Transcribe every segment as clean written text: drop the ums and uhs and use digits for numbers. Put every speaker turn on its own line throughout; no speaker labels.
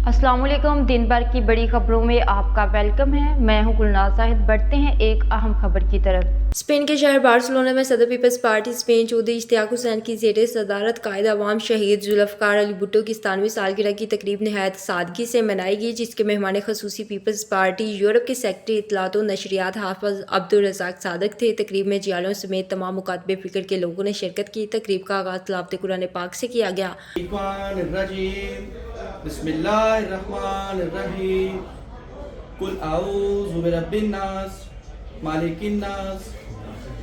अस्सलाम वालेकुम। दिन भर की बड़ी खबरों में आपका वेलकम है। मैं हूं गुलनाज साहिद। बढ़ते हैं एक अहम खबर की तरफ।
स्पेन के शहर बार्सिलोना में सदर people's party Spain Chaudhry Ishtiaq Hussain की ज़ेर सदारत कायद अवाम शहीद जुल्फ़कार अली भुट्टो की 97वीं सालगिरह की तकरीब नहायत सादगी से मनाई गई, जिसके मेहमान खसूसी पीपल्स पार्टी यूरोप के सेक्रेटरी इत्तलात व नशरियात हाफ़िज़ अब्दुल रज़ाक सादक थे। तकरीब में जियालों समेत तमाम मुकातबे फ़िक्र के लोगों ने शिरकत की। तकरीब का आगाज़ तिलावत कुरान पाक से किया गया।
बिस्मिल्लाहिर्रहमानिर्रहीम कुल आऊज़ु बिरब्बिन्नास मालिकिन्नास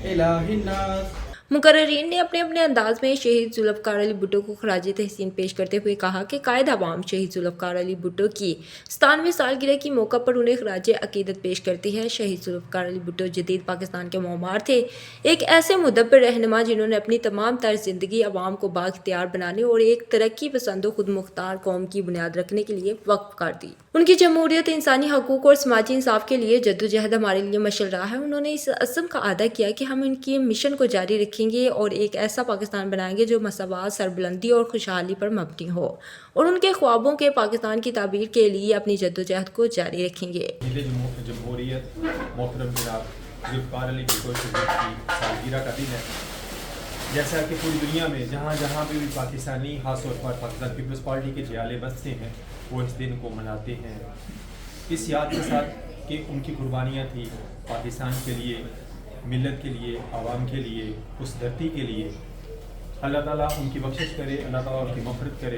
इलाहिन्नास।
मुकर्रिरीन ने अपने अपने अंदाज में शहीद जुल्फ़कार अली भुट्टो को खराज तहसीन पेश करते हुए कहा कि कायद अवाम शहीद जुल्फ़कार अली भुट्टो की 97वीं सालगिरह की मौका पर उन्हें खराज अकीदत पेश करती है। शहीद जुल्फ़कार अली भुट्टो जदीद पाकिस्तान के मौमार थे, एक ऐसे मुदब्बिर रहनुमा जिन्होंने अपनी तमाम तर्ज ज़िंदगी अवाम को बाख्तियार बनाने और एक तरक्की पसंद व खुद मुख्तार कौम की बुनियाद रखने के लिए वक्फ कर दी। उनकी जमहूरियत, इंसानी हकूक़ और समाजी इंसाफ के लिए जद्दोजहद हमारे लिए मशल रहा है। उन्होंने इस अज़्म का अदा किया कि हम इनकी मिशन को जारी रखेंगे और एक ऐसा पाकिस्तान बनाएंगे जो मसावात, सरबुलंदी और खुशहाली पर मबनी हो, और उनके ख्वाबों के पाकिस्तान की ताबीर के लिए अपनी जद्दोजहद को जारी रखेंगे।
जमहूरियत मोहतरम जनाब जुल्फ़कार अली भुट्टो की सालगिरह का दिन है। जैसा कि पूरी दुनिया में जहाँ जहाँ पे भी पाकिस्तानी, खास तौर पर पाकिस्तान पीपल्स पार्टी के जियाले बसते हैं, वो इस दिन को मनाते हैं इस याद के साथ कि उनकी कुर्बानियाँ थी पाकिस्तान के लिए, मिल्लत के लिए, आवाम के लिए, उस धरती के लिए। अल्लाह ताला उनकी बख्शिश करे, अल्लाह ताला उनकी मग़फ़िरत करे।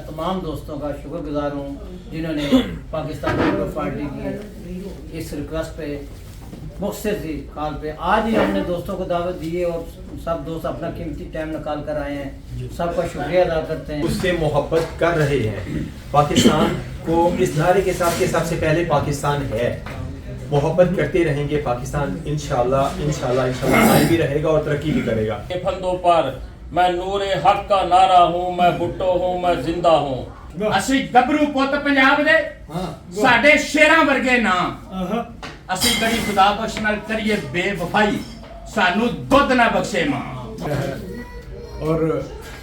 तमाम दोस्तों का शुक्रगुजार हूँ जिन्होंने पाकिस्तान पीपल्स पार्टी की इस रिक्वेस्ट पे मुख्तसर कॉल पे आज ही हमने दोस्तों को दावत दी है और सब दोस्त अपना कीमती टाइम निकाल कर आए हैं। सबका शुक्रिया अदा करते हैं।
उससे मोहब्बत कर रहे हैं। पाकिस्तान को इस नारे के साथ सबसे पहले पाकिस्तान है, मोहब्बत करते रहेंगे। पाकिस्तान इंशाल्लाह कायम भी रहेगा और तरक्की भी करेगा।
फंदों पर मैं नूरे हक का नारा हूँ, मैं भुट्टो हूँ, मैं जिंदा हूँ।
असी गबरू पुत पंजाब दे साडे शेरां वर्गे नाम असी गड़ी खुदा बख्श नाल करिए बेवफाई, सानू दुध ना बख्शे मां।
और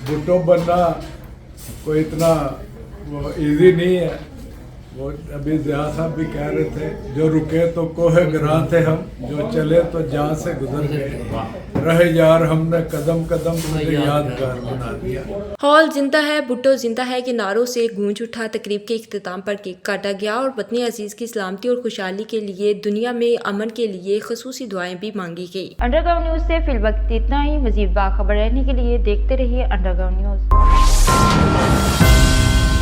भुट्टो बनना कोई इतना वो इजी नहीं है। वो अभी ज़िया साहब भी कह रहे थे, जो रुके तो कोहे गिरा थे हम, जो चले तो जहाँ से गुजर गए। रहे यार हमने कदम कदम तुझे यादगार बना दिया।
हॉल जिंदा है, भुट्टो जिंदा है के नारों से गूंज उठा। तकरीब के इख्तिताम पर केक काटा गया और वतनी अजीज की सलामती और खुशहाली के लिए, दुनिया में अमन के लिए खसूसी दुआएं भी मांगी गई।
अंडरग्राउंड न्यूज़ से फिलवक्त इतना ही। मज़ीद बाखबर रहने के लिए देखते रहिए अंडरग्राउंड न्यूज़।